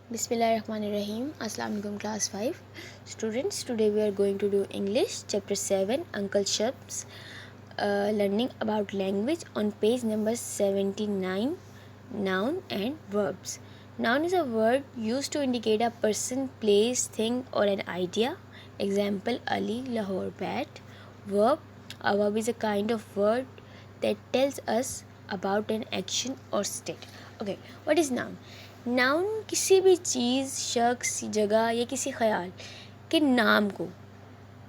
Bismillahirrahmanirrahim. Assalamu alaikum class 5 students. Today we are going to do English chapter 7 Uncle Shabs, learning about language on page number 79, noun and verbs. Noun is a word used to indicate a person, place, thing or an idea. Example: Ali, Lahore, bat. Verb: a verb is a kind of word that tells us about an action or state. Okay, what is noun? Noun किसी भी चीज़, शख्स, जगह या किसी ख़याल के नाम को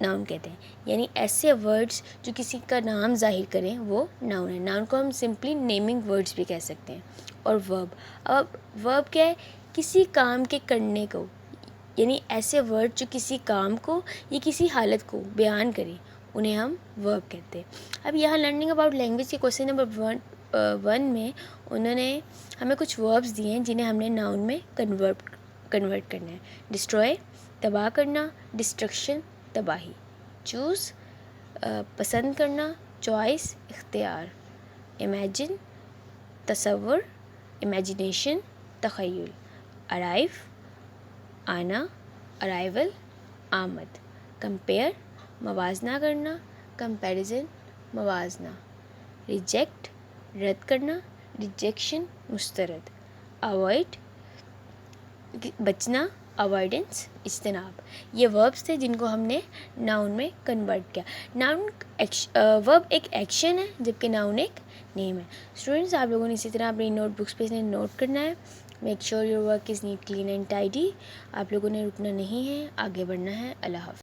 नाउन कहते हैं, यानी ऐसे वर्ड्स जो किसी का नाम ज़ाहिर करें वो नाउन है. नाउन को हम सिंपली नेमिंग वर्ड्स भी कह सकते हैं. और वर्ब, अब वर्ब क्या है? किसी काम के करने को, यानी ऐसे वर्ड जो किसी काम को या किसी हालत को बयान करें उन्हें हम वर्ब कहते हैं. अब यहाँ लर्निंग अबाउट लैंग्वेज के क्वेश्चन नंबर 1 में उन्होंने हमें कुछ वर्ब्स दिए हैं जिन्हें हमने नाउन में कन्वर्ट करना है. डिस्ट्रॉय तबाह करना, डिस्ट्रक्शन तबाही. चूज़ पसंद करना, चॉइस इख्तियार. इमेजिन तसव्वुर, इमेजिनेशन तख़य्युल. अराइव आना, अराइवल आमद. कंपेयर मवाजना करना, कंपैरिजन मवाजना. रिजेक्ट रद्द करना, रिजेक्शन मुस्तरद. अवॉइड बचना, अवॉइडेंस इज्तनाब. ये वर्ब्स थे जिनको हमने नाउन में कन्वर्ट किया. नाउन वर्ब एक एक्शन है जबकि नाउन एक नेम है. स्टूडेंट्स, आप लोगों ने इसी तरह अपनी नोटबुक्स पे इन्हें नोट करना है. Make sure your work is neat, clean and tidy. आप लोगों ने रुकना नहीं है, आगे बढ़ना है. अल्लाह हाफ़िज़.